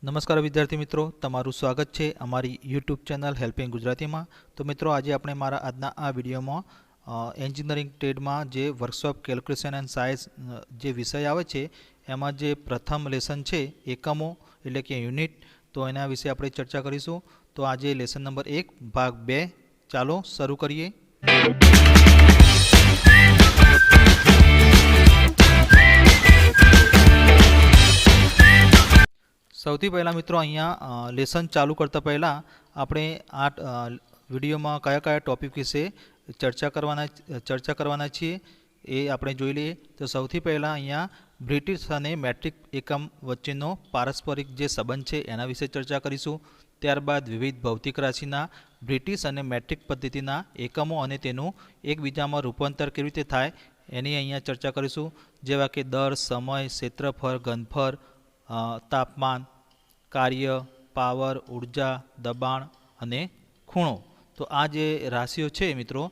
નમસ્કાર વિદ્યાર્થી મિત્રો, તમારું સ્વાગત છે અમારી યુટ્યુબ ચેનલ હેલ્પિંગ ગુજરાતીમાં। તો મિત્રો, આજે આપણે મારા આજના આ વિડીયોમાં એન્જિનિયરિંગ ટ્રેડમાં જે વર્કશોપ કેલ્ક્યુલેશન એન્ડ સાયન્સ જે વિષય આવે છે એમાં જે પ્રથમ લેસન છે એકમો એટલે કે યુનિટ, તો એના વિશે આપણે ચર્ચા કરીશું। તો આજે લેસન નંબર 1 ભાગ 2 ચાલો શરૂ કરીએ। સૌથી પહેલાં મિત્રો, અહીંયા લેસન ચાલુ કરતાં પહેલાં આપણે આ વિડીયોમાં કયા કયા ટોપિક વિશે ચર્ચા કરવાના છીએ એ આપણે જોઈ લઈએ। તો સૌથી પહેલાં અહીંયા બ્રિટિશ અને મેટ્રિક એકમ વચ્ચેનો પારસ્પરિક જે સંબંધ છે એના વિશે ચર્ચા કરીશું। ત્યારબાદ વિવિધ ભૌતિક રાશિના બ્રિટિશ અને મેટ્રિક પદ્ધતિના એકમો અને તેનું એકબીજામાં રૂપાંતર કેવી રીતે થાય એની અહીંયા ચર્ચા કરીશું, જેવા કે દર, સમય, ક્ષેત્રફળ, ઘનફળ, તાપમાન, કાર્ય, પાવર, ઉર્જા, દબાણ અને ખૂણો। તો આ જે રાશિઓ છે મિત્રો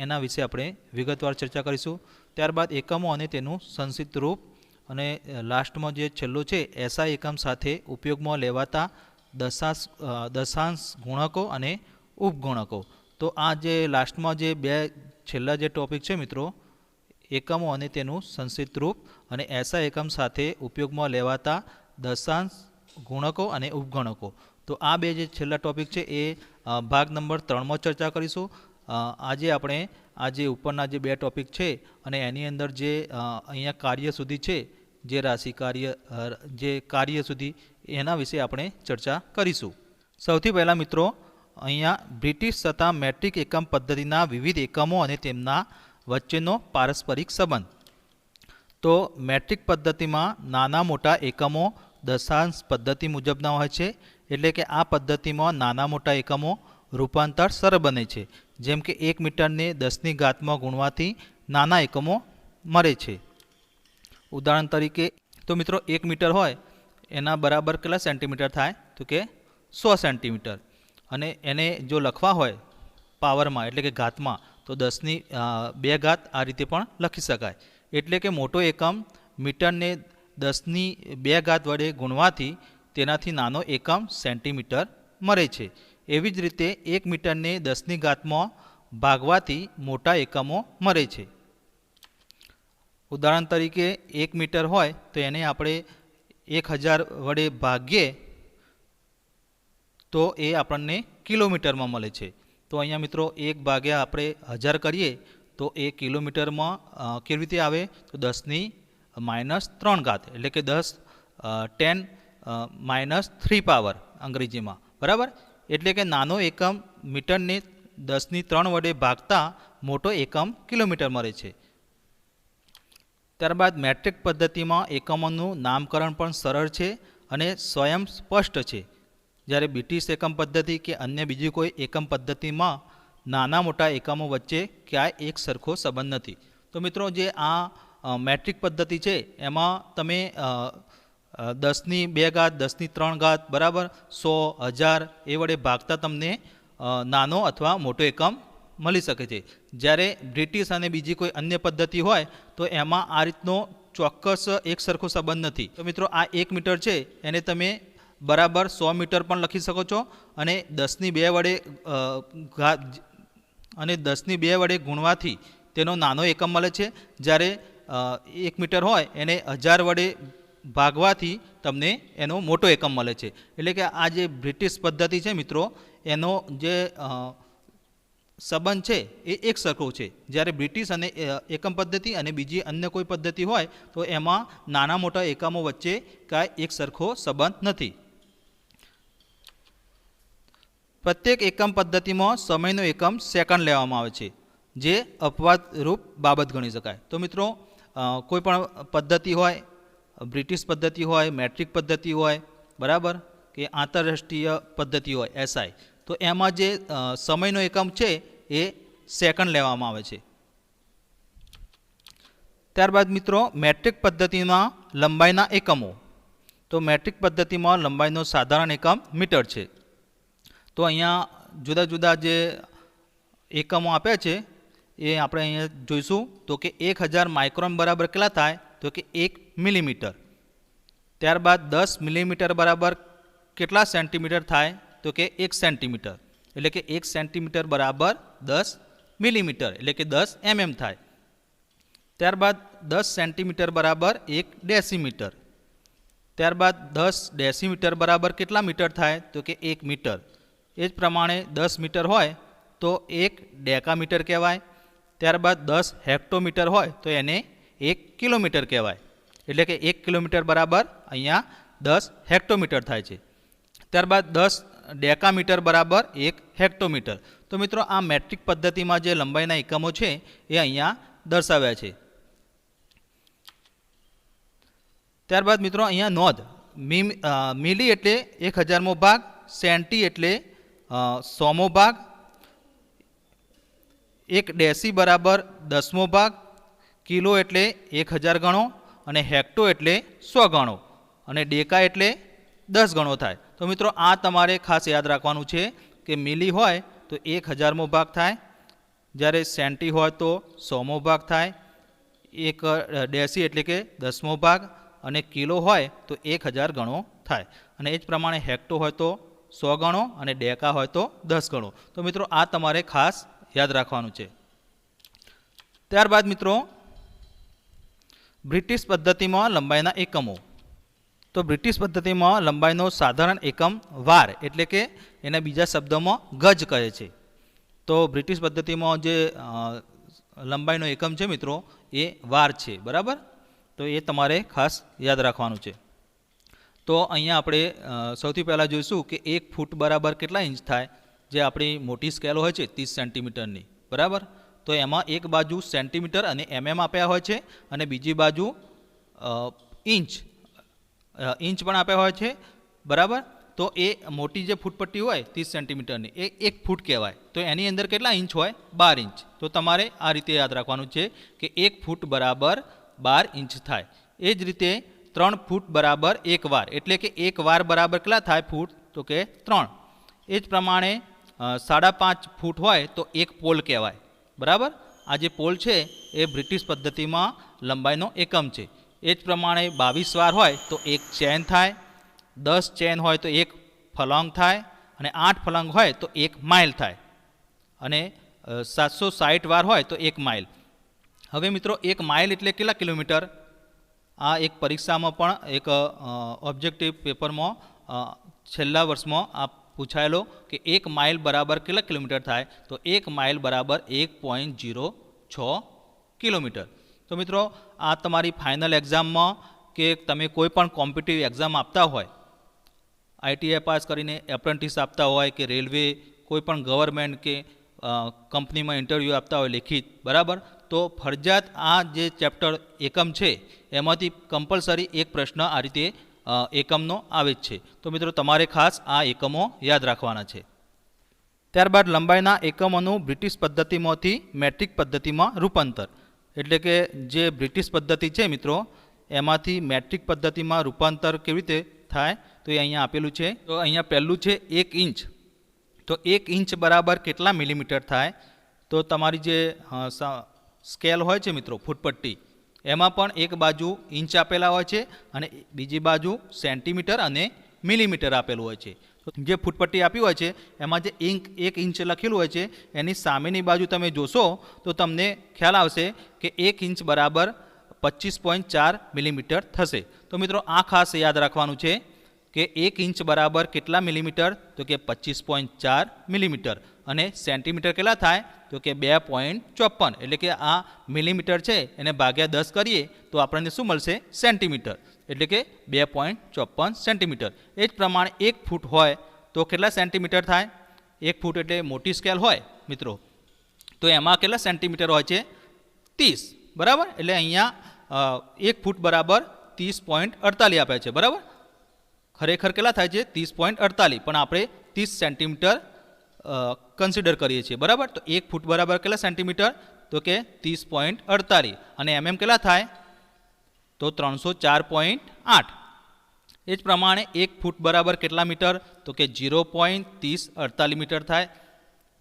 એના વિશે આપણે વિગતવાર ચર્ચા કરીશું। ત્યારબાદ એકમો અને તેનું સંક્ષિપ્ત રૂપ, અને લાસ્ટમાં જે છેલ્લું છે એસઆઈ એકમ સાથે ઉપયોગમાં લેવાતા દશાંશ ગુણકો અને ઉપગુણકો। તો આ જે લાસ્ટમાં જે બે છેલ્લા જે ટોપિક છે મિત્રો, એકમો અને તેનું સંક્ષિપ્ત રૂપ અને એસઆઈ એકમ સાથે ઉપયોગમાં લેવાતા દશાંશ ગુણકો અને ઉપગુણકો, તો આ બે જે છેલ્લા ટોપિક છે એ ભાગ નંબર 3માં ચર્ચા કરીશું। આજે આપણે આ જે ઉપરના જે બે ટોપિક છે અને એની અંદર જે અહીંયા કાર્ય સુધી છે, જે રાશિ કાર્ય સુધી એના વિશે આપણે ચર્ચા કરીશું। સૌથી પહેલાં મિત્રો, અહીંયા બ્રિટિશ તથા મેટ્રિક એકમ પદ્ધતિના વિવિધ એકમો અને તેમના વચ્ચેનો પારસ્પરિક સંબંધ। તો મેટ્રિક પદ્ધતિમાં નાના મોટા એકમો દશાંશ પદ્ધતિ મુજબના હોય છે, એટલે કે આ પદ્ધતિમાં નાના મોટા એકમો રૂપાંતર સરળ બને છે, જેમ કે 1 મીટરને 10ની ઘાતમાં ગુણવાથી નાના એકમો મળે છે। ઉદાહરણ તરીકે તો મિત્રો 1 મીટર હોય એના બરાબર કેટલા સેન્ટીમીટર થાય, તો કે 100 સેન્ટીમીટર, અને એને જો લખવા હોય પાવરમાં એટલે કે ઘાતમાં તો 10² ઘાત આ રીતે પણ લખી શકાય। એટલે કે મોટો એકમ મીટરને 10² ઘાત વડે ગુણવાથી તેનાથી નાનો એકમ સેન્ટીમીટર મળે છે। એવી જ રીતે 1 મીટરને 10ની ઘાતમાં ભાગવાથી મોટા એકમો મળે છે। ઉદાહરણ તરીકે 1 મીટર હોય તો એને આપણે 1000 વડે ભાગીએ તો એ આપણને કિલોમીટરમાં મળે છે। તો અહીંયા મિત્રો 1 ભાગ્યા આપણે 1000 કરીએ તો એ કિલોમીટરમાં કેવી રીતે આવે, તો 10⁻³ ઘાત, એટલે કે 10⁻³ પાવર અંગ્રેજીમાં, બરાબર। એટલે કે નાનો એકમ મીટરને 10³ વડે ભાગતા મોટો એકમ કિલોમીટર મળે છે। ત્યારબાદ મેટ્રિક પદ્ધતિમાં એકમોનું નામકરણ પણ સરળ છે અને સ્વયં સ્પષ્ટ છે, જ્યારે બ્રિટિશ એકમ પદ્ધતિ કે અન્ય બીજી કોઈ એકમ પદ્ધતિમાં નાના મોટા એકમો વચ્ચે ક્યાંય એક સરખો સંબંધ નથી। તો મિત્રો, જે આ મેટ્રિક પદ્ધતિ છે એમાં તમે 10² ઘાત, 10³ ઘાત, બરાબર, 100, 1000 એ વડે ભાગતા તમને નાનો અથવા મોટો એકમ મળી શકે છે। જ્યારે બ્રિટિશ અને બીજી કોઈ અન્ય પદ્ધતિ હોય તો એમાં આ રીતનો ચોક્કસ એક સરખો સંબંધ નથી। તો મિત્રો, આ 1 મીટર છે એને તમે બરાબર 100 મીટર પણ લખી શકો છો, અને 10² વડે ગુણવાથી તેનો નાનો એકમ મળે છે, જ્યારે 1 મીટર હોય એને 1000 વડે ભાગવાથી તમને એનો મોટો એકમ મળે છે। એટલે કે આ જે બ્રિટિશ પદ્ધતિ છે મિત્રો, એનો જે સંબંધ છે એ એક સરખો છે, જ્યારે બ્રિટિશ અને એકમ પદ્ધતિ અને બીજી અન્ય કોઈ પદ્ધતિ હોય તો એમાં નાના મોટા એકમો વચ્ચે કાંઈ એક સરખો સંબંધ નથી। પ્રત્યેક એકમ પદ્ધતિમાં સમયનો એકમ સેકન્ડ લેવામાં આવે છે, જે અપવાદરૂપ બાબત ગણી શકાય। તો મિત્રો, કોઈ પણ પદ્ધતિ હોય, બ્રિટિશ પદ્ધતિ હોય, મેટ્રિક પદ્ધતિ હોય, બરાબર, કે આંતરરાષ્ટ્રીય પદ્ધતિ હોય એસઆઈ, તો એમાં જે સમયનો એકમ છે એ સેકન્ડ લેવામાં આવે છે। ત્યારબાદ મિત્રો, મેટ્રિક પદ્ધતિમાં લંબાઈના એકમો। તો મેટ્રિક પદ્ધતિમાં લંબાઈનો સાધારણ એકમ મીટર છે। તો અહીંયા જુદા જુદા જે એકમો આપ્યા છે એ આપણે અહીંયા જોઈશું। તો કે 1000 માઇક્રોન બરાબર કેટલા થાય, તો કે 1 મિલીમીટર। ત્યારબાદ 10 મિલીમીટર બરાબર કેટલા સેન્ટીમીટર થાય? તો કે 1 સેન્ટીમીટર, એટલે કે 1 સેન્ટીમીટર બરાબર 10 મિલીમીટર, એટલે કે 10 mm થાય. ત્યારબાદ 10 સેન્ટીમીટર બરાબર 1 ડેસીમીટર. ત્યારબાદ 10 ડેસીમીટર બરાબર કેટલા મીટર થાય? તો કે 1 મીટર. એ જ પ્રમાણે 10 મીટર હોય તો 1 ડેકામીટર કહેવાય. ત્યારબાદ 10 હેક્ટોમીટર હોય તો એને 1 કિલોમીટર કહેવાય, એટલે કે 1 કિલોમીટર બરાબર અહીંયા 10 હેક્ટોમીટર થાય છે. ત્યારબાદ 10 ડેકામીટર બરાબર 1 હેક્ટોમીટર. તો મિત્રો આ મેટ્રિક પદ્ધતિમાં જે લંબાઈના એકમો છે એ અહીંયા દર્શાવ્યા છે. ત્યારબાદ મિત્રો અહીંયા નોંધ, મિલી એટલે 1000મો ભાગ, સેન્ટી એટલે 100મો ભાગ, 1 ડેસી બરાબર 10મો ભાગ, કિલો એટલે 1000 ગણો, અને હેક્ટો એટલે 100 ગણો, અને ડેકા એટલે 10 ગણો થાય. તો મિત્રો આ તમારે ખાસ યાદ રાખવાનું છે કે મિલી હોય તો 1000મો ભાગ થાય, જ્યારે સેન્ટી હોય તો 100મો ભાગ થાય, 1 ડેસી એટલે કે 10મો ભાગ, અને કિલો હોય તો 1000 ગણો થાય, અને એ જ પ્રમાણે હેક્ટો હોય તો 100 ગણો, અને ડેકા હોય તો 10 ગણો. તો મિત્રો આ તમારે ખાસ યાદ રાખવાનું છે. ત્યારબાદ મિત્રો બ્રિટિશ પદ્ધતિમાં લંબાઈના એકમો. તો બ્રિટિશ પદ્ધતિમાં લંબાઈનો સાધારણ એકમ વાર, એટલે કે એના બીજા શબ્દોમાં ગજ કહે છે. તો બ્રિટિશ પદ્ધતિમાં જે લંબાઈનો એકમ છે મિત્રો એ વાર છે, બરાબર. તો એ તમારે ખાસ યાદ રાખવાનું છે. તો અહીંયા આપણે સૌથી પહેલાં જોઈશું કે 1 ફૂટ બરાબર કેટલા ઇંચ થાય, જે આપણી મોટી સ્કેલ હોય છે 30 સેન્ટીમીટરની, બરાબર. તો એમાં એક બાજુ સેન્ટીમીટર અને આપ્યા હોય છે, અને બીજી બાજુ ઇંચ પણ આપ્યા હોય છે, બરાબર. તો એ મોટી જે ફૂટપટ્ટી હોય 30 સેન્ટીમીટરની એ 1 ફૂટ કહેવાય. તો એની અંદર કેટલા ઇંચ હોય? 12 ઇંચ. તો તમારે આ રીતે યાદ રાખવાનું છે કે 1 ફૂટ બરાબર 12 ઇંચ થાય. એ જ રીતે 3 ફૂટ બરાબર 1 વાર, એટલે કે 1 વાર બરાબર કેટલા થાય ફૂટ? તો કે 3. એ જ પ્રમાણે 5.5 ફૂટ હોય તો 1 પોલ કહેવાય, બરાબર. આ જે પોલ છે એ બ્રિટિશ પદ્ધતિમાં લંબાઈનો એકમ છે. એ જ પ્રમાણે 22 વાર હોય તો 1 ચેન થાય, 10 ચેન હોય તો 1 ફલોંગ થાય, અને 8 ફલોંગ હોય તો 1 માઇલ થાય, અને 760 વાર હોય તો 1 માઇલ. હવે મિત્રો 1 માઇલ એટલે કેટલા કિલોમીટર? આ એક પરીક્ષામાં પણ એક ઓબ્જેક્ટિવ પેપરમાં છેલ્લા વર્ષમાં આ પૂછાયેલો કે 1 માઇલ બરાબર કેટલા કિલોમીટર થાય? તો 1 માઇલ બરાબર 1.06 કિલોમીટર. તો મિત્રો આ તમારી ફાઇનલ એક્ઝામમાં કે તમે કોઈ પણ કોમ્પિટિટિવ એક્ઝામ આપતા હોય, ITI પાસ કરીને એપ્રેન્ટિસ આપતા હોય, કે રેલવે કોઈ પણ ગવર્મેન્ટ કે કંપનીમાં ઇન્ટરવ્યૂ આપતા હોય લેખિત, બરાબર. તો ફરજિયાત આ જે ચેપ્ટર એકમ છે એમાંથી કમ્પલસરી એક પ્રશ્ન આ રીતે એકમનો આવે જ છે. તો મિત્રો તમારે ખાસ આ એકમો યાદ રાખવાના છે. ત્યારબાદ લંબાઈના એકમોનું બ્રિટિશ પદ્ધતિમાંથી મેટ્રિક પદ્ધતિમાં રૂપાંતર, એટલે કે જે બ્રિટિશ પદ્ધતિ છે મિત્રો એમાંથી મેટ્રિક પદ્ધતિમાં રૂપાંતર કેવી રીતે થાય? તો એ અહીંયા આપેલું છે. તો અહીંયા પહેલું છે 1 ઇંચ. તો 1 ઇંચ બરાબર કેટલા મિલીમીટર થાય? તો તમારી જે સ્કેલ હોય છે મિત્રો ફૂટપટ્ટી, એમાં પણ એક બાજુ ઇંચ આપેલા હોય છે, અને બીજી બાજુ સેન્ટીમીટર અને મિલીમીટર આપેલું હોય છે. જે ફૂટપટ્ટી આપી હોય છે એમાં જે 1 ઇંચ લખેલું હોય છે એની સામેની બાજુ તમે જોશો તો તમને ખ્યાલ આવશે કે 1 ઇંચ બરાબર 25.4 મિલીમીટર થશે. તો મિત્રો આ ખાસ યાદ રાખવાનું છે કે 1 ઇંચ બરાબર કેટલા મિલીમીટર? તો કે 25.4 મિલીમીટર. અને સેન્ટીમીટર કેટલા થાય? તો કે 2.54. એટલે કે આ મિલીમીટર છે એને ભાગ્યા 10 કરીએ તો આપણને શું મળશે? સેન્ટીમીટર. એટલે કે 2.54 સેન્ટીમીટર. એ જ પ્રમાણે 1 ફૂટ હોય તો કેટલા સેન્ટીમીટર થાય? 1 ફૂટ એટલે મોટી સ્કેલ હોય મિત્રો, તો એમાં કેટલા સેન્ટીમીટર હોય છે? 30, બરાબર. એટલે અહીંયા 1 ફૂટ બરાબર 30.48 આપ્યા છે, બરાબર. ખરેખર કેટલા થાય છે? 30.48, પણ આપણે 30 સેન્ટીમીટર કન્સિડર કરીએ છીએ, બરાબર. તો 1 ફૂટ બરાબર કેટલા સેન્ટીમીટર? તો કે 30.48, અને કેટલા થાય? તો 304.8. એ જ પ્રમાણે 1 ફૂટ બરાબર કેટલા મીટર? તો કે 0.3048 મીટર થાય.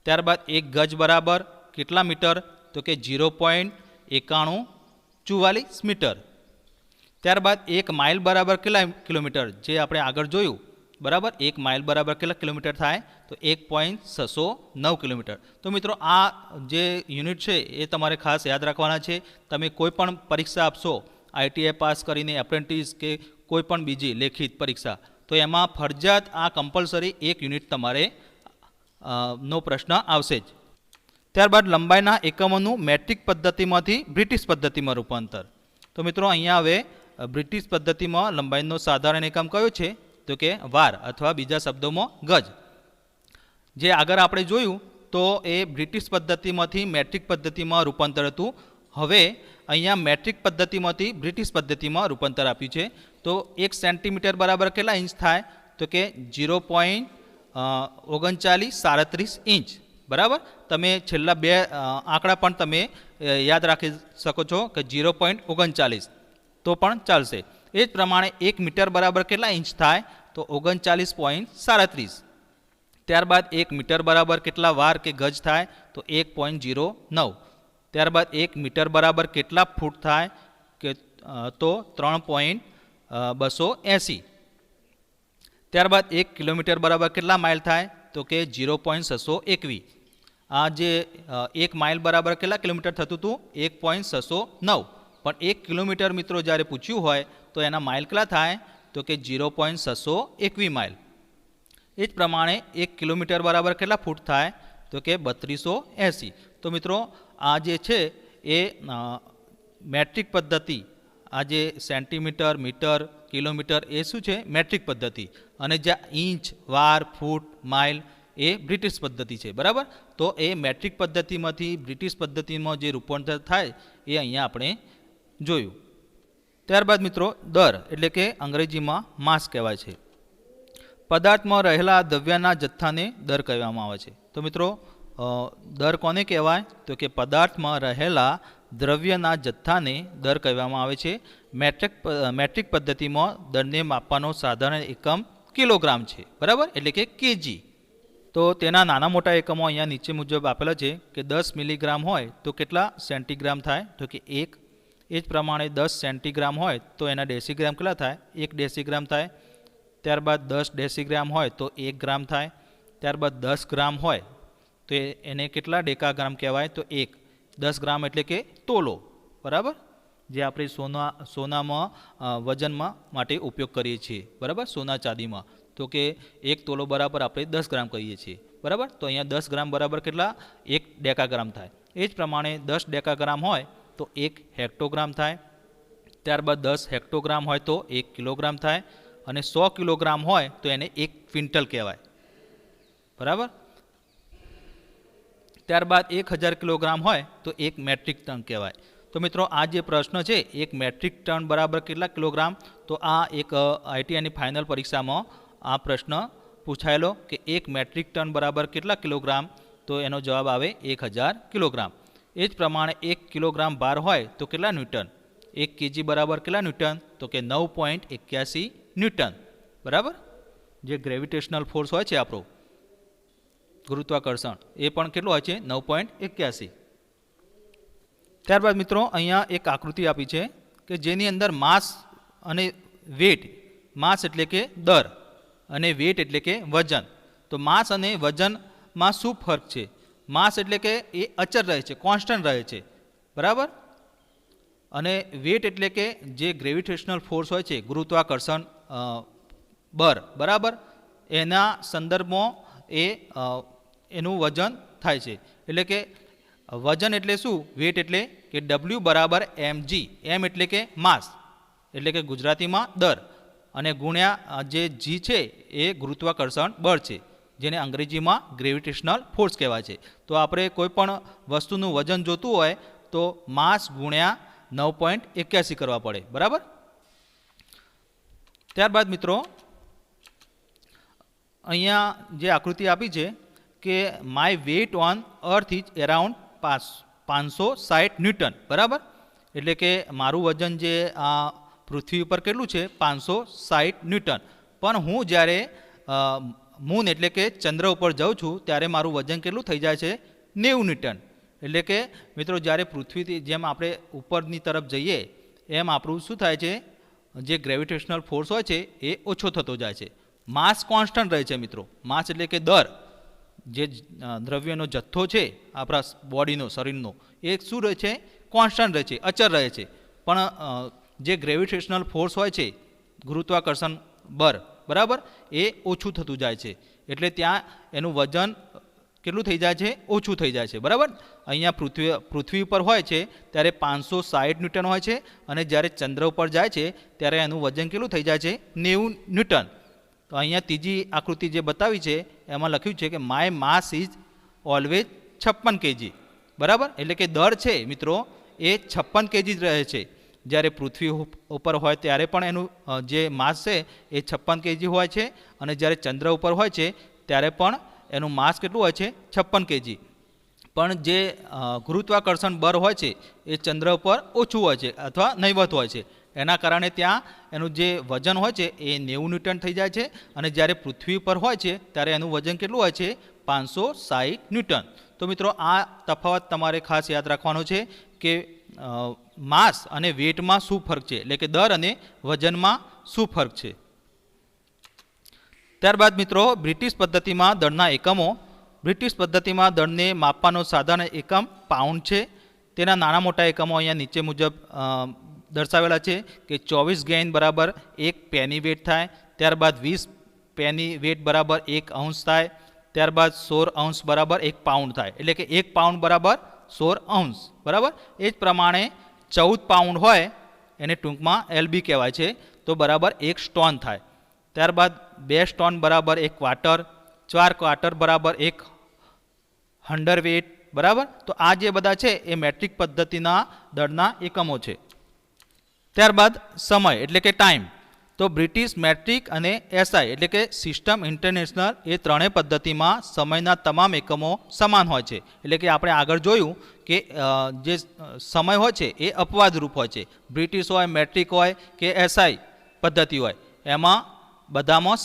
ત્યારબાદ 1 ગજ બરાબર કેટલા મીટર? તો કે 0.9144 મીટર. ત્યારબાદ 1 માઇલ બરાબર કેટલા કિલોમીટર, જે આપણે આગળ જોયું, બરાબર. 1 માઇલ બરાબર કેટલા કિલોમીટર થાય, તો 1.609 કિલોમીટર. તો મિત્રો આ જે યુનિટ છે એ તમારે ખાસ યાદ રાખવાના છે. તમે કોઈ પણ પરીક્ષા આપશો, ITI પાસ કરીને એપ્રેન્ટિસ કે કોઈ પણ બીજી લેખિત પરીક્ષા, તો એમાં ફરજિયાત આ કમ્પલસરી 1 યુનિટ તમારે નો પ્રશ્ન આવશે જ. ત્યારબાદ લંબાઈના એકમોનું મેટ્રિક પદ્ધતિમાંથી બ્રિટિશ પદ્ધતિમાં રૂપાંતર. તો મિત્રો અહીંયા હવે બ્રિટિશ પદ્ધતિમાં લંબાઈનો સાધારણ એકમ કયો છે, તો કે વાર અથવા બીજા શબ્દોમાં ગજ. જે આગળ આપણે જોયું તો એ બ્રિટિશ પદ્ધતિમાંથી મેટ્રિક પદ્ધતિમાં રૂપાંતર હતું. હવે અહીંયા મેટ્રિક પદ્ધતિમાંથી બ્રિટિશ પદ્ધતિમાં રૂપાંતર આપ્યું છે. તો 1 સેન્ટીમીટર બરાબર કેટલા ઇંચ થાય, તો કે 0.3937 ઇંચ, બરાબર. તમે છેલ્લા 2 આંકડા પણ તમે યાદ રાખી શકો છો કે 0.39 તો પણ ચાલશે. એ જ પ્રમાણે 1 મીટર બરાબર કેટલા ઇંચ થાય, તો 39.37. ત્યારબાદ 1 મીટર બરાબર કેટલા વાર કે ગજ થાય, તો 1.09. ત્યારબાદ 1 મીટર બરાબર કેટલા ફૂટ થાય, કે તો 3.280. ત્યારબાદ 1 કિલોમીટર બરાબર કેટલા માઇલ થાય, તો કે 0.621. આ જે 1 માઇલ બરાબર કેટલા કિલોમીટર થતું હતું, 1.609. પણ 1 કિલોમીટર મિત્રો જ્યારે પૂછ્યું હોય તો એના માઇલ કેટલા થાય, તો કે 0.621 માઇલ. એ જ પ્રમાણે 1 કિલોમીટર બરાબર કેટલા ફૂટ થાય, તો કે 3280. તો મિત્રો આ જે છે એ મેટ્રિક પદ્ધતિ, આ જે સેન્ટીમીટર, મીટર, કિલોમીટર એ શું છે, મેટ્રિક પદ્ધતિ. અને જ્યાં ઇંચ, વાર, ફૂટ, માઇલ એ બ્રિટિશ પદ્ધતિ છે, બરાબર. તો એ મેટ્રિક પદ્ધતિમાંથી બ્રિટિશ પદ્ધતિમાં જે રૂપાંતર થાય એ અહીંયા આપણે જોયું. ત્યારબાદ મિત્રો દર એટલે કે અંગ્રેજીમાં માસ કહેવાય છે. પદાર્થમાં રહેલા દ્રવ્યના જથ્થાને દર કહેવામાં આવે છે. તો મિત્રો દર કોને કહેવાય, તો કે પદાર્થમાં રહેલા દ્રવ્યના જથ્થાને દર કહેવામાં આવે છે. મેટ્રિક પદ્ધતિમાં દરને માપવાનો સાધારણ એકમ કિલોગ્રામ છે, બરાબર, એટલે કે કેજી. તો તેના નાના મોટા એકમો અહીંયા નીચે મુજબ આપેલા છે કે 10 મિલીગ્રામ હોય તો કેટલા સેન્ટીગ્રામ થાય, તો કે 1. એ જ પ્રમાણે 10 સેન્ટીગ્રામ હોય તો એના ડેસીગ્રામ કેટલા થાય, 1 ડેસીગ્રામ થાય. ત્યારબાદ 10 ડેસીગ્રામ હોય તો 1 ગ્રામ થાય. ત્યારબાદ 10 ગ્રામ હોય તો એને કેટલા ડેકાગ્રામ કહેવાય, તો 1. 10 ગ્રામ એટલે કે તોલો, બરાબર, જે આપણે સોનામાં વજનમાં માટે ઉપયોગ કરીએ છીએ, બરાબર, સોના ચાંદીમાં. તો કે 1 તોલો બરાબર આપણે 10 ગ્રામ કહીએ છીએ, બરાબર. તો અહીંયા 10 ગ્રામ બરાબર કેટલા, 1 ડેકાગ્રામ થાય. એ જ પ્રમાણે 10 ડેકાગ્રામ હોય તો 1 હેક્ટોગ્રામ થાય. ત્યારબાદ 10 હેક્ટોગ્રામ હોય તો 1 કિલોગ્રામ થાય. અને 100 કિલોગ્રામ હોય તો એને 1 ક્વિન્ટલ કહેવાય, બરાબર. ત્યારબાદ 1000 કિલોગ્રામ હોય તો 1 મેટ્રિક ટન કહેવાય. તો મિત્રો આ જે પ્રશ્ન છે 1 મેટ્રિક ટન બરાબર કેટલા કિલોગ્રામ, તો આ એક ITIની ફાઇનલ પરીક્ષામાં આ પ્રશ્ન પૂછાયેલો કે 1 મેટ્રિક ટન બરાબર કેટલા કિલોગ્રામ, તો એનો જવાબ આવે 1000 કિલોગ્રામ. એ જ પ્રમાણે 1 કિલોગ્રામ ભાર હોય તો કેટલા ન્યૂટન, 1 કેજી બરાબર કેટલા ન્યૂટન, તો કે 9.81 ન્યૂટન, બરાબર. જે ગ્રેવિટેશનલ ફોર્સ હોય છે આપણો ગુરુત્વાકર્ષણ એ પણ કેટલું હોય છે, 9.81. ત્યારબાદ મિત્રો અહીંયા એક આકૃતિ આપી છે કે જેની અંદર માસ અને વેટ, માસ એટલે કે દર અને વેટ એટલે કે વજન. તો માસ અને વજનમાં શું ફરક છે, માસ એટલે કે એ અચળ રહે છે, કોન્સ્ટન્ટ રહે છે, બરાબર. અને વેટ એટલે કે જે ગ્રેવિટેશનલ ફોર્સ હોય છે, ગુરુત્વાકર્ષણ બળ, બરાબર, એના સંદર્ભમાં એનું વજન થાય છે. એટલે કે વજન એટલે શું, વેટ એટલે કે W બરાબર mg, m એટલે કે માસ એટલે કે ગુજરાતીમાં દર, અને ગુણ્યા જે g છે એ ગુરુત્વાકર્ષણ બળ છે, જેને અંગ્રેજીમાં ગ્રેવિટેશનલ ફોર્સ કહેવાય છે. તો આપણે કોઈ પણ વસ્તુનું વજન જોતું હોય તો માસ ગુણ્યા 9.81 કરવા પડે, બરાબર. ત્યારબાદ મિત્રો અહીંયા જે આકૃતિ આપી છે કે my weight on earth is around 560 newton, બરાબર. એટલે કે મારું વજન જે આ પૃથ્વી ઉપર કેટલું છે, 560 ન્યૂટન. પણ હું જ્યારે મૂન એટલે કે ચંદ્ર ઉપર જાઉં છું ત્યારે મારું વજન કેટલું થઈ જાય છે, 90 ન્યૂટન. એટલે કે મિત્રો જ્યારે પૃથ્વીથી જેમ આપણે ઉપરની તરફ જઈએ એમ આપણું શું થાય છે, જે ગ્રેવિટેશનલ ફોર્સ હોય છે એ ઓછો થતો જાય છે. માસ કોન્સ્ટન્ટ રહે છે મિત્રો. માસ એટલે કે દર, જે દ્રવ્યનો જથ્થો છે આપણા બોડીનો, શરીરનો, એ શું રહે છે? કોન્સ્ટન્ટ રહે છે, અચળ રહે છે. પણ જે ગ્રેવિટેશનલ ફોર્સ હોય છે, ગુરુત્વાકર્ષણ બળ, બરાબર, એ ઓછું થતું જાય છે. એટલે ત્યાં એનું વજન કેટલું થઈ જાય છે? ઓછું થઈ જાય છે. બરાબર. અહીંયા પૃથ્વી ઉપર હોય છે ત્યારે 560 ન્યૂટન હોય છે, અને જ્યારે ચંદ્ર ઉપર જાય છે ત્યારે એનું વજન કેટલું થઈ જાય છે? 90 ન્યૂટન. તો અહીંયા ત્રીજી આકૃતિ જે બતાવી છે એમાં લખ્યું છે કે my mass is always 56 kg. બરાબર. એટલે કે દર છે મિત્રો એ 56 kg જ રહે છે. જ્યારે પૃથ્વી ઉપર હોય ત્યારે પણ એનું જે માસ છે એ 56 kg હોય છે, અને જ્યારે ચંદ્ર ઉપર હોય છે ત્યારે પણ એનું માસ કેટલું હોય છે? 56 kg. પણ જે ગુરુત્વાકર્ષણ બળ હોય છે એ ચંદ્ર ઉપર ઓછું હોય છે અથવા નહીવત હોય છે. એના કારણે ત્યાં એનું જે વજન હોય છે એ 90 ન્યૂટન થઈ જાય છે, અને જ્યારે પૃથ્વી પર હોય છે ત્યારે એનું વજન કેટલું હોય છે? 560 ન્યૂટન. તો મિત્રો આ તફાવત તમારે ખાસ યાદ રાખવાનો છે કે માસ અને વેટમાં શું ફરક છે, એટલે કે દર અને વજનમાં શું ફરક છે. ત્યારબાદ મિત્રો બ્રિટિશ પદ્ધતિમાં દળના એકમો. બ્રિટિશ પદ્ધતિમાં દળને માપવાનો સાધારણ એકમ પાઉન્ડ છે. તેના નાના મોટા એકમો અહીંયા નીચે મુજબ દર્શાવેલા છે કે 24 ગેઇન બરાબર 1 પેની વેટ થાય. ત્યારબાદ 20 પેની વેટ બરાબર 1 અંશ થાય. ત્યારબાદ 16 અંશ બરાબર 1 પાઉન્ડ થાય. એટલે કે 1 પાઉન્ડ બરાબર 16 અંશ. બરાબર. એ જ પ્રમાણે 14 પાઉન્ડ હોય એને ટૂંકમાં એલબી કહેવાય છે, તો બરાબર 1 સ્ટોન થાય. ત્યારબાદ 2 સ્ટોન બરાબર 1 ક્વાર્ટર, 4 ક્વાર્ટર બરાબર 1 હંડર વેટ. બરાબર. તો આ જે બધા છે એ મેટ્રિક પદ્ધતિના દળના એકમો છે. ત્યારબાદ સમય એટલે કે ટાઈમ. તો બ્રિટિશ મેટ્રિક અને એસઆઈ એટલે કે સિસ્ટમ ઇન્ટરનેશનલ એ ત્રણેય પદ્ધતિમાં સમયના તમામ એકમો સમાન હોય છે. એટલે કે આપણે આગળ જોયું કે જે સમય હોય છે એ અપવાદરૂપ હોય છે. બ્રિટિશ હોય, મેટ્રિક હોય કે એસઆઈ પદ્ધતિ હોય, એમાં બધામાં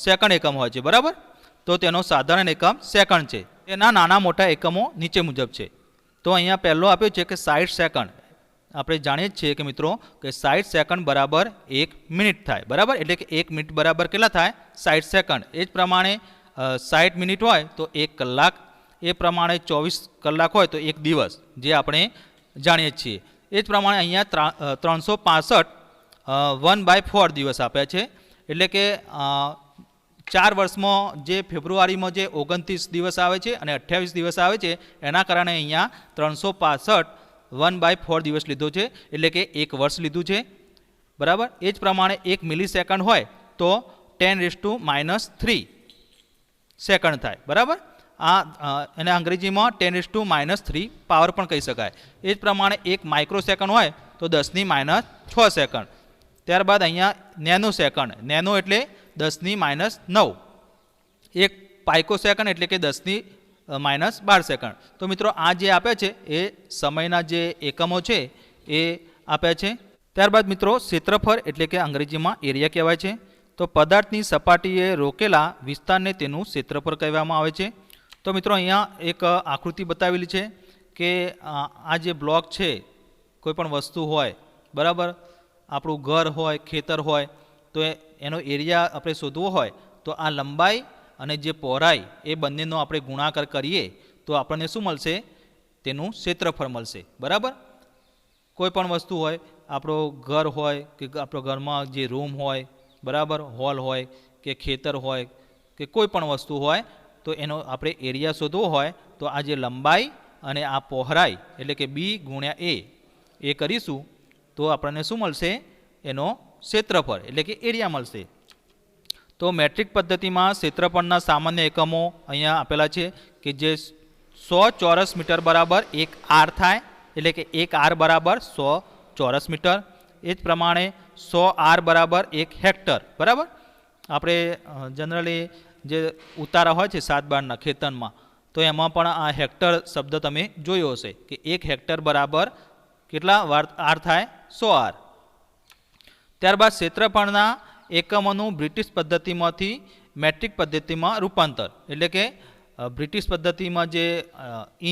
સેકન્ડ એકમ હોય છે. બરાબર. તો તેનો સાધારણ એકમ સેકન્ડ છે. તેના નાના મોટા એકમો નીચે મુજબ છે. તો અહીંયા પહેલો આપ્યો છે કે 60 સેકન્ડ. આપણે જાણીએ જ છીએ કે મિત્રો કે 60 સેકન્ડ બરાબર 1 મિનિટ થાય. બરાબર. એટલે કે 1 મિનિટ બરાબર કેટલા થાય? 60 સેકન્ડ. એ જ પ્રમાણે 60 મિનિટ હોય તો 1 કલાક, એ પ્રમાણે 24 કલાક હોય તો 1 દિવસ, જે આપણે જાણીએ છીએ. એ જ પ્રમાણે અહીંયા 365 1/4 દિવસ આપ્યા છે. એટલે કે 4 વર્ષમાં જે ફેબ્રુઆરીમાં જે 29 દિવસ આવે છે અને 28 દિવસ આવે છે, એના કારણે અહીંયા 365 1/4 દિવસ લીધો છે, એટલે કે 1 વર્ષ લીધું છે. બરાબર. એ જ પ્રમાણે 1 મિલી સેકન્ડ હોય તો 10⁻³ સેકન્ડ થાય. બરાબર. એને અંગ્રેજીમાં 10⁻³ પાવર પણ કહી શકાય. એ જ પ્રમાણે 1 માઇક્રો સેકન્ડ હોય તો 10⁻6 સેકન્ડ. ત્યારબાદ અહીંયા નેનો સેકન્ડ. નેનો એટલે 10⁻9. 1 પાઇકો સેકન્ડ એટલે કે 10⁻12 સેકન્ડ. તો મિત્રો આ જે આપ્યા છે એ સમયના જે એકમો છે એ આપ્યા છે. ત્યારબાદ મિત્રો ક્ષેત્રફળ એટલે કે અંગ્રેજીમાં એરિયા કહેવાય છે. તો પદાર્થની સપાટીએ રોકેલા વિસ્તારને તેનું ક્ષેત્રફળ કહેવામાં આવે છે. તો મિત્રો અહીંયા એક આકૃતિ બતાવેલી છે કે આ જે બ્લોક છે, કોઈ પણ વસ્તુ હોય, બરાબર, આપણું ઘર હોય, ખેતર હોય, તો એનો એરિયા આપણે શોધવો હોય તો આ લંબાઈ અને જે પહોળાઈ એ બંનેનો આપણે ગુણાકાર કરીએ તો આપણને શું મળશે? તેનું ક્ષેત્રફળ મળશે. બરાબર. કોઈ પણ વસ્તુ હોય, આપણો ઘર હોય કે આપણો ઘરમાં જે રૂમ હોય, બરાબર, હોલ હોય કે ખેતર હોય કે કોઈ પણ વસ્તુ હોય, તો એનો આપણે એરિયા શોધવો હોય તો આ જે લંબાઈ અને આ પહોળાઈ એટલે કે B × A એ કરીશું તો આપણને શું મળશે? એનો ક્ષેત્રફળ એટલે કે એરિયા મળશે. તો મેટ્રિક પદ્ધતિમાં ક્ષેત્રફળના સામાન્ય એકમો અહીંયા આપેલા છે કે જે 100 ચોરસ મીટર બરાબર 1 આર થાય. એટલે કે 1 આર બરાબર 100 ચોરસ મીટર. એ જ પ્રમાણે 100 આર બરાબર 1 હેક્ટર. બરાબર. આપણે જનરલી જે ઉતારા હોય છે 7/12ના ખેતરમાં, તો એમાં પણ આ હેક્ટર શબ્દ તમે જોયો હશે કે 1 હેક્ટર બરાબર કેટલા આર થાય? 100 આર. ત્યારબાદ ક્ષેત્રફળના એકમોનું બ્રિટિશ પદ્ધતિમાંથી મેટ્રિક પદ્ધતિમાં રૂપાંતર એટલે કે બ્રિટિશ પદ્ધતિમાં જે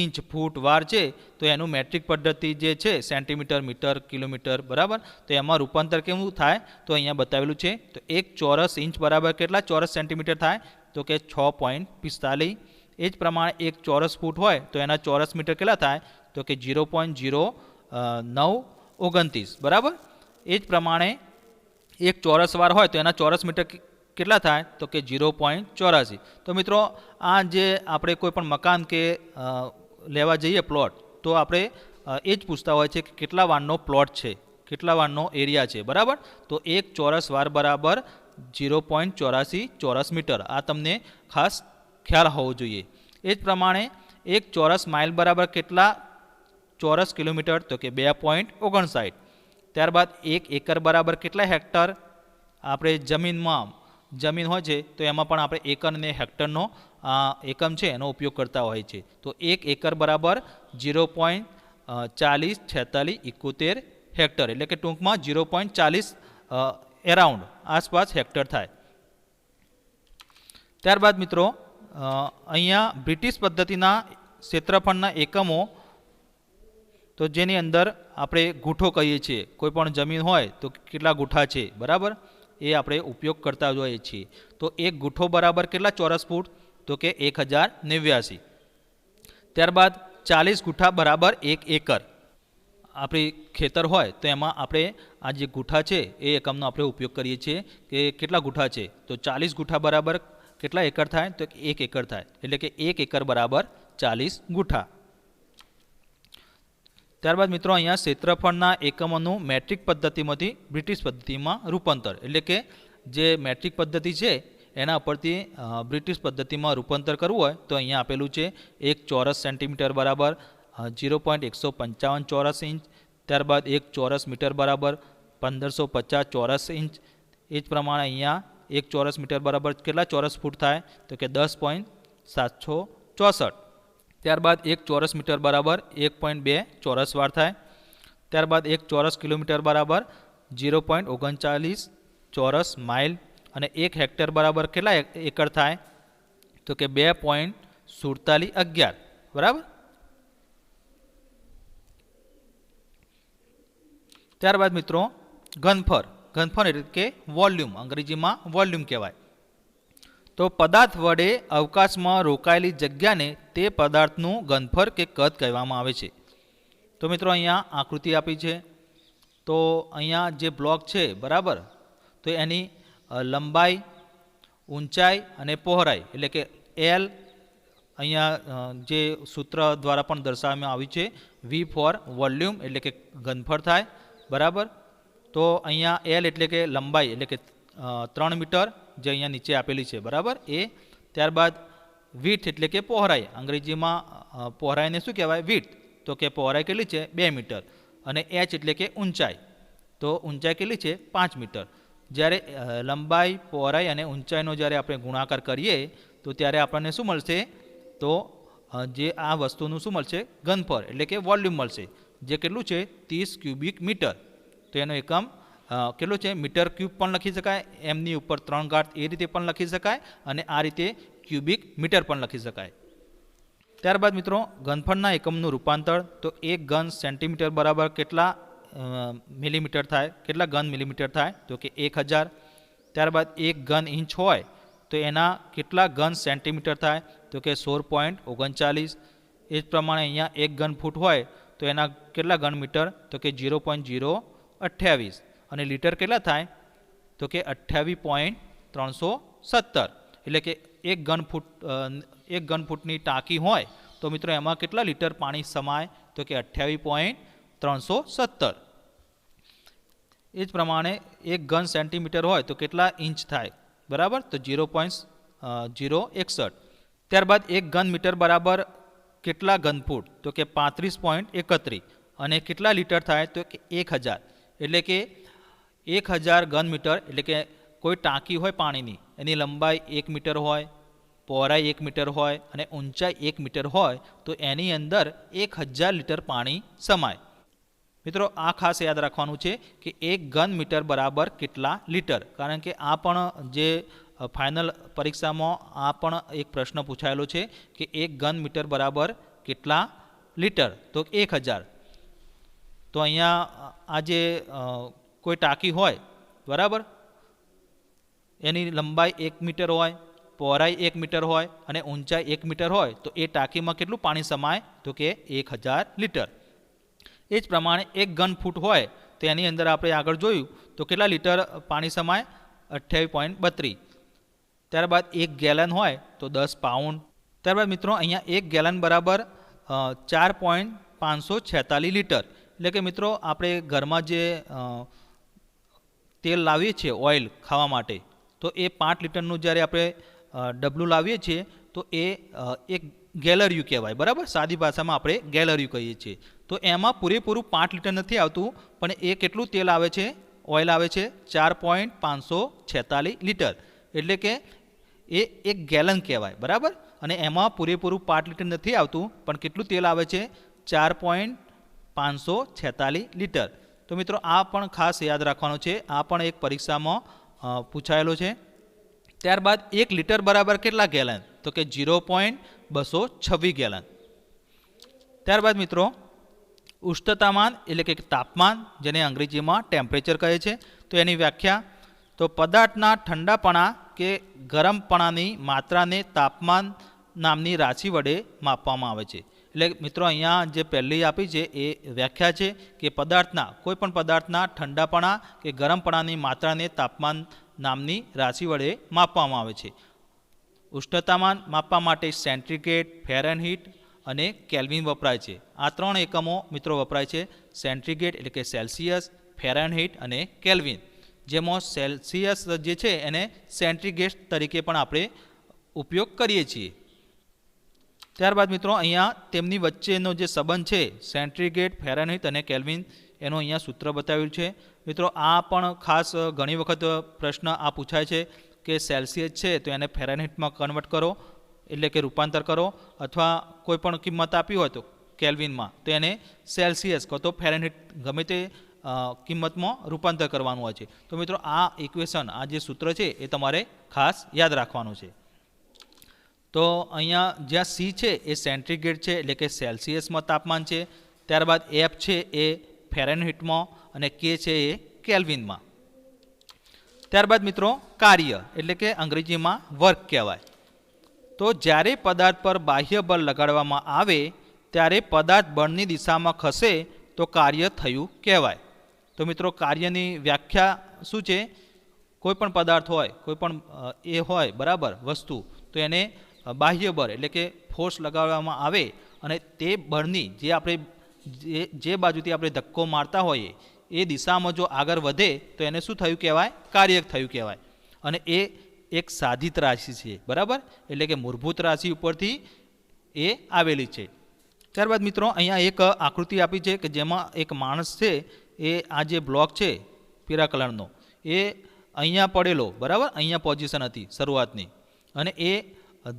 ઇંચ ફૂટ વાર છે તો એનું મેટ્રિક પદ્ધતિ જે છે સેન્ટીમીટર મીટર કિલોમીટર બરાબર, તો એમાં રૂપાંતર કેવું થાય તો અહીંયા બતાવેલું છે. તો 1 ચોરસ ઇંચ બરાબર કેટલા ચોરસ સેન્ટીમીટર થાય તો કે 6.45. એ જ પ્રમાણે 1 ચોરસ ફૂટ હોય તો એના ચોરસ મીટર કેટલા થાય તો કે 0.0929 બરાબર. એ જ પ્રમાણે 1 ચોરસ વાર હોય તો એના ચોરસ મીટર કેટલા થાય તો કે 0.84. તો મિત્રો આ જે આપણે કોઈ પણ મકાન કે લેવા જઈએ પ્લોટ તો આપણે એ જ પૂછતા હોય છે કે કેટલા વારનો પ્લોટ છે, કેટલા વારનો એરિયા છે બરાબર. તો 1 ચોરસ વાર બરાબર 0.84 ચોરસ મીટર, આ તમને ખાસ ખ્યાલ હોવો જોઈએ. એ જ પ્રમાણે 1 ચોરસ માઇલ બરાબર કેટલા ચોરસ કિલોમીટર તો કે 2.59. ત્યારબાદ 1 એકર બરાબર કેટલા હેક્ટર, આપણે જમીન હોય છે તો એમાં પણ આપણે એકર અને હેક્ટરનો એકમ છે એનો ઉપયોગ કરતા હોય છે. તો 1 એકર બરાબર 0.404671 હેક્ટર, એટલે કે ટૂંકમાં 0.40 એરાઉન્ડ આસપાસ હેક્ટર થાય. ત્યારબાદ મિત્રો અહીંયા બ્રિટિશ પદ્ધતિના ક્ષેત્રફળના એકમો, તો જેની અંદર આપણે ગુઠ્ઠો કહીએ છીએ, કોઈ પણ જમીન હોય તો કેટલા ગુઠ્ઠા છે બરાબર, એ આપણે ઉપયોગ કરતા હોઈએ છીએ. તો 1 ગુઠ્ઠો બરાબર કેટલા ચોરસ ફૂટ તો કે 1089. ત્યારબાદ 40 ગુઠ્ઠા બરાબર 1 એકર. આપણી ખેતર હોય તો એમાં આપણે આ જે ગુઠ્ઠા છે એ એકમનો આપણે ઉપયોગ કરીએ છીએ કે કેટલા ગુઠ્ઠા છે. તો 40 ગુઠ્ઠા બરાબર કેટલા એકર થાય તો 1 એકર થાય, એટલે કે 1 એકર બરાબર 40 ગુઠ્ઠા. ત્યારબાદ મિત્રો અહીંયા ક્ષેત્રફળના એકમોનું મેટ્રિક પદ્ધતિમાંથી બ્રિટિશ પદ્ધતિમાં રૂપાંતર, એટલે કે જે મેટ્રિક પદ્ધતિ છે એના પરથી બ્રિટિશ પદ્ધતિમાં રૂપાંતર કરવું હોય તો અહીંયા આપેલું છે 1 ચોરસ સેન્ટીમીટર બરાબર 0.155 ચોરસ ઇંચ. ત્યારબાદ 1 ચોરસ મીટર બરાબર 1550 ચોરસ ઇંચ. એ જ પ્રમાણે અહીંયા 1 ચોરસ મીટર બરાબર કેટલા ચોરસ ફૂટ થાય તો કે 10.764. ત્યારબાદ 1 ચોરસ મીટર બરાબર 1.2 ચોરસ વાર થાય. ત્યારબાદ 1 ચોરસ કિલોમીટર બરાબર 0.39 ચોરસ માઇલ. અને 1 હેક્ટર બરાબર કેટલા એકર થાય તો કે 2.4711 બરાબર. ત્યારબાદ મિત્રો ઘનફળ એટલે કે વોલ્યુમ, અંગ્રેજીમાં વોલ્યુમ કહેવાય. તો પદાર્થ વડે અવકાશમાં રોકાયેલી જગ્યાને તે પદાર્થનું ઘનફળ કે કદ કહેવામાં આવે છે. તો મિત્રો અહીંયા આકૃતિ આપી છે. તો અહીંયા જે બ્લોક છે બરાબર, તો એની લંબાઈ, ઊંચાઈ અને પહોળાઈ, એટલે કે એલ અહીંયા જે સૂત્ર દ્વારા પણ દર્શાવવામાં આવ્યું છે, વી ફોર વોલ્યુમ એટલે કે ઘનફળ થાય બરાબર. તો અહીંયા એલ એટલે કે લંબાઈ, એટલે કે 3 મીટર જે અહીંયા નીચે આપેલી છે બરાબર એ. ત્યારબાદ વીથ એટલે કે પહોળાઈ, અંગ્રેજીમાં પહોળાઈને શું કહેવાય વીથ, તો કે પહોળાઈ કેટલી છે 2 મીટર. અને એચ એટલે કે ઊંચાઈ, તો ઊંચાઈ કેટલી છે 5 મીટર. જ્યારે લંબાઈ, પહોળાઈ અને ઊંચાઈનો જ્યારે આપણે ગુણાકાર કરીએ તો ત્યારે આપણને શું મળશે તો જે આ વસ્તુનું શું મળશે ઘનફળ એટલે કે વોલ્યુમ મળશે, જે કેટલું છે 30 ક્યુબિક મીટર. તો એનો એકમ કેટલું છે મીટર ક્યુબ પણ લખી શકાય, એમની ઉપર 3 ઘાત એ રીતે પણ લખી શકાય, અને આ રીતે ક્યુબિક મીટર પણ લખી શકાય. ત્યારબાદ મિત્રો ઘનફળના એકમનું રૂપાંતર, તો 1 ઘન સેન્ટીમીટર બરાબર કેટલા મિલીમીટર થાય, કેટલા ઘન મિલીમીટર થાય તો કે 1000. ત્યારબાદ 1 ઘન ઇંચ હોય તો એના કેટલા ઘન સેન્ટીમીટર થાય તો કે 16.39. એ જ પ્રમાણે અહીંયા 1 ઘન ફૂટ હોય તો એના કેટલા ઘન મીટર તો કે 0.028. અને લીટર કેટલા થાય તો કે 28.317. એટલે કે 1 ઘન ફૂટની ટાંકી હોય તો મિત્રો એમાં કેટલા લીટર પાણી સમાય તો કે 28.317. એ જ પ્રમાણે 1 ઘન સેન્ટીમીટર હોય તો કેટલા ઇંચ થાય બરાબર, તો 0.061. ત્યારબાદ 1 ઘન મીટર બરાબર કેટલા ઘન ફૂટ તો કે 35.31. અને કેટલા લીટર થાય તો કે 1000. એટલે કે 1000 ઘન મીટર, એટલે કે કોઈ ટાંકી હોય પાણીની, એની લંબાઈ 1 મીટર હોય, પહોળાઈ 1 મીટર હોય અને ઊંચાઈ 1 મીટર હોય તો એની અંદર 1000 લીટર પાણી સમાય. મિત્રો આ ખાસ યાદ રાખવાનું છે કે 1 ઘન મીટર બરાબર કેટલા લીટર, કારણ કે આ પણ જે फाइनल परीक्षा में आ पण एक प्रश्न पूछायेलो छे कि 1 घन मीटर बराबर केटला लीटर, तो 1000। तो अहींया आज कोई टाँकी होय बराबर, एनी लंबाई 1 मीटर होय, पहोराई 1 मीटर होय अने ऊंचाई 1 मीटर होय, तो ए टाँकी में केटलुं पाणी समाय, तो कि 1000 लीटर। ए ज प्रमाणे 1 घन फूट होय तो एनी अंदर आपणे आगळ जोयुं तो केटला लीटर पाणी समाय, 28.32। त्यारबाद 1 गैलन होय तो 10 पाउंड। त्यारबाद मित्रों अहींया 1 गैलन बराबर 4.546 लीटर। એટલે કે મિત્રો આપણે ઘરમાં જે તેલ લાવીએ છીએ ઓઇલ ખાવા માટે, તો એ 5 લીટરનું જ્યારે આપણે ડબલું લાવીએ છીએ તો એ એક ગેલરિયું કહેવાય, બરાબર। સાદી ભાષામાં આપણે ગેલરિયું કહીએ છીએ। તો એમાં પૂરેપૂરું 5 લીટર નથી આવતું, પણ એ કેટલું તેલ આવે છે, ઓઇલ આવે છે 4.546 લીટર, એટલે કે એ એક ગેલન કહેવાય, બરાબર। અને એમાં પૂરેપૂરું 5 લીટર નથી આવતું, પણ કેટલું તેલ આવે છે 4.546 लीटर। तो मित्रों आ पण खास याद राखवानुं छे, आ पण एक परीक्षा में पूछायेलो छे। त्यारबाद 1 लीटर बराबर केटला गैलन, तो कि 0.226 गैलन। त्यारबाद मित्रों उष्णतामान एटले के तापमान, जेने अंग्रेजी में टेम्परेचर कहे छे, तो एनी व्याख्या तो पदार्थना ठंडापणा के गरमपणानी मात्राने तापमान नामनी राशि वडे मापवामां आवे छे। એટલે મિત્રો અહીંયા જે પહેલી આપી છે એ વ્યાખ્યા છે કે પદાર્થના કોઈપણ પદાર્થના ઠંડાપણા કે ગરમપણાની માત્રાને તાપમાન નામની રાશિ વડે માપવામાં આવે છે। ઉષ્ણતામાન માપવા માટે સેન્ટીગ્રેડ, ફેરનહીટ અને કેલ્વિન વપરાય છે। આ 3 એકમો મિત્રો વપરાય છે, સેન્ટીગ્રેડ એટલે કે સેલ્સિયસ, ફેરનહીટ અને કેલ્વિન, જેમાં સેલ્સિયસ જે છે એને સેન્ટીગ્રેડ તરીકે પણ આપણે ઉપયોગ કરીએ છીએ। ત્યારબાદ મિત્રો અહીંયા તેમની વચ્ચેનો જે સંબંધ છે સેન્ટીગ્રેડ, ફેરનહીટ અને કેલ્વિન, એનો અહીંયા સૂત્ર બતાવ્યું છે। મિત્રો આ પણ ખાસ ઘણી વખત પ્રશ્ન આ પૂછાય છે કે સેલ્સિયસ છે તો એને ફેરનહીટમાં કન્વર્ટ કરો, એટલે કે રૂપાંતર કરો, અથવા કોઈ પણ કિંમત આપી હોય તો કેલ્વિનમાં તો એને સેલ્સિયસ કો તો ફેરનહીટ ગમે તે કિંમતમાં રૂપાંતર કરવાનું હોય છે। તો મિત્રો આ ઇક્વેશન, આ જે સૂત્ર છે એ તમારે ખાસ યાદ રાખવાનું છે। तो अहींया ज्यां सी है ये सेंटीग्रेड है એટલે કે सेल्सियस में तापमान है, त्यारबाद एफ है ये फेरनहीट में અને के है ये केल्विन में। त्यारबाद मित्रों कार्य એટલે કે अंग्रेजी में वर्क कहेवाय। तो ज्यारे पदार्थ पर बाह्य बल लगाडवामां आवे त्यारे पदार्थ बळनी दिशा में खसे तो कार्य थयुं कहेवाय। तो मित्रों कार्यनी व्याख्या शुं छे, कोईपण पदार्थ होय, कोईपण ए होय बराबर वस्तु, तो एने बाह्य बल એટલે કે फोर्स लगाववामां आवे અને તે બળની જે આપણે જે બાજુથી આપણે ધક્કો મારતા હોઈએ એ દિશામાં જો આગળ વધે તો એને શું થયું કહેવાય, કાર્ય થયું કહેવાય। અને એ એક સાધિત રાશિ છે, બરાબર, એટલે કે મૂળભૂત રાશિ ઉપરથી એ આવેલી છે। ત્યારબાદ મિત્રો અહીંયા એક આકૃતિ આપી છે કે જેમાં એક માણસ છે એ આ જે બ્લોક છે પીળા કલરનો એ અહીંયા પડેલો, બરાબર, અહીંયા પોઝિશન હતી શરૂઆતની, અને એ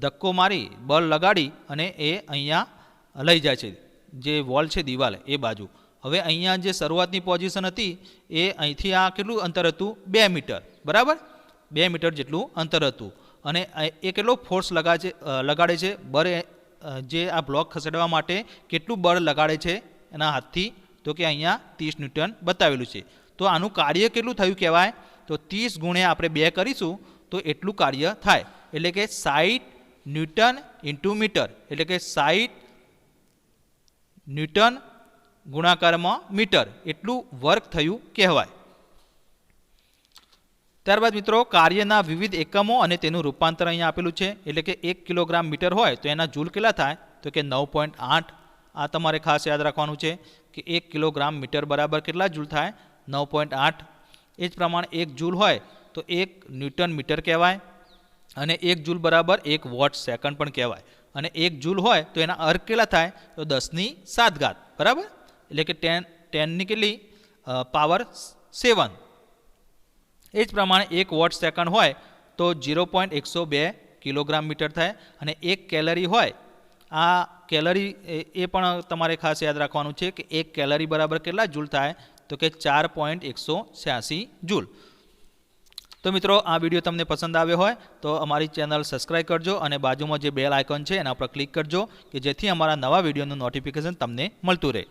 ધક્કો મારી બળ લગાડી અને એ અહીંયા લઈ જાય છે, જે વોલ છે દિવાલ એ બાજુ। હવે અહીંયા જે શરૂઆતની પોઝિશન હતી એ અહીંથી આ કેટલું અંતર હતું, 2 મીટર, બરાબર, 2 મીટર જેટલું અંતર હતું। અને એ કેટલો ફોર્સ લગાડે છે બળ, જે આ બ્લોક ખસેડવા માટે કેટલું બળ લગાડે છે એના હાથથી, તો કે અહીંયા 30 ન્યૂટન બતાવેલું છે। તો આનું કાર્ય કેટલું થયું કહેવાય, તો 30 ગુણ્યા આપણે 2 કરીશું તો એટલું કાર્ય થાય, એટલે કે 60 ન્યૂટન ઇન્ટુ મીટર, એટલે કે 60 ન્યૂટન ગુણાકારમાં મીટર એટલું વર્ક થયું કહેવાય। ત્યારબાદ મિત્રો કાર્યના વિવિધ એકમો અને તેનું રૂપાંતર અહીંયા આપેલું છે, એટલે કે 1 કિલોગ્રામ મીટર હોય તો એના જૂલ કેટલા થાય, તો કે 9.8। આ તમારે ખાસ યાદ રાખવાનું છે કે 1 કિલોગ્રામ મીટર બરાબર કેટલા જૂલ થાય, 9.8। એ જ પ્રમાણે 1 જૂલ હોય તો 1 ન્યૂટન મીટર કહેવાય, અને 1 जूल बराबर 1 वॉट सेकंड पण कहेवाय। અને 1 जूल होय तो एना अर्क केटला थाय, तो 10⁷ बराबर, એટલે કે 10 ની કેટલી पावर 7। એ જ પ્રમાણે 1 वॉट सेकंड होय तो 0.102 किलोग्राम मीटर थाय। અને 1 કેલરી होय, आ કેલરી એ પણ તમારે ખાસ યાદ રાખવાનું છે કે 1 કેલરી બરાબર કેટલા જૂલ થાય, તો કે 4.186 जूल। तो मित्रों आ विडियो तमने पसंद आव्यो होय तो अमारी चेनल सब्सक्राइब करजो और बाजू में जो बेल आइकॉन है एना पर क्लिक करजो कि जेथी अमारा नवा विडियोનું नोटिफिकेशन तमने मळतुं रहे।